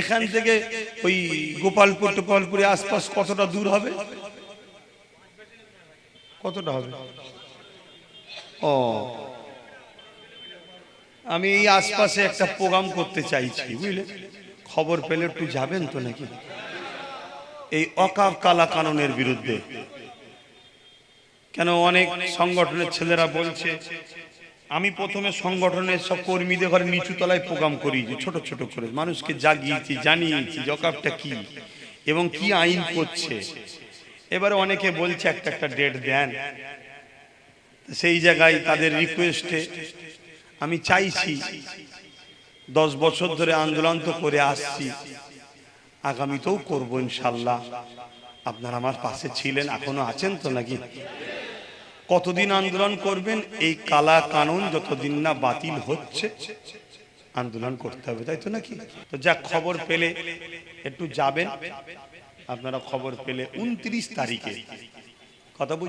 এখান থেকে ওই গোপালপুর টোপালপুরে আশপাশ কতটা দূর হবে? কতটা হবে? ও, আমি এই আশপাশে একটা প্রোগ্রাম করতে চাইছি, বুঝলে? খবর পেলে একটু যাবেন তো নাকি? এই অকাপ কালা কানুনের বিরুদ্ধে। কেন অনেক সংগঠনের ছেলেরা বলছে, আমি প্রথমে সংগঠনের সব কর্মীদের ঘরে নিচু তলায় প্রোগ্রাম করিয়েছি, ছোট ছোট করে মানুষকে জাগিয়েছি, জানিয়েছি অকাপটা কি এবং কি আইন করছে। এবারে অনেকে বলছে একটা একটা ডেট দেন, সেই জায়গায় তাদের রিকোয়েস্টে আমি চাইছি, 10 বছর ধরে আন্দোলন তো করে আসছি, আগামীতেও করব ইনশাল্লাহ। আপনারা আমার পাশে ছিলেন, এখনো আছেন তো নাকি? কতদিন আন্দোলন করবেন? এই কালা কানুন যতদিন না বাতিল হচ্ছে আন্দোলন করতে হবে, তাই তো নাকি? তো যা খবর পেলে একটু যাবেন আপনারা, খবর পেলে 29 তারিখে কথা বুঝে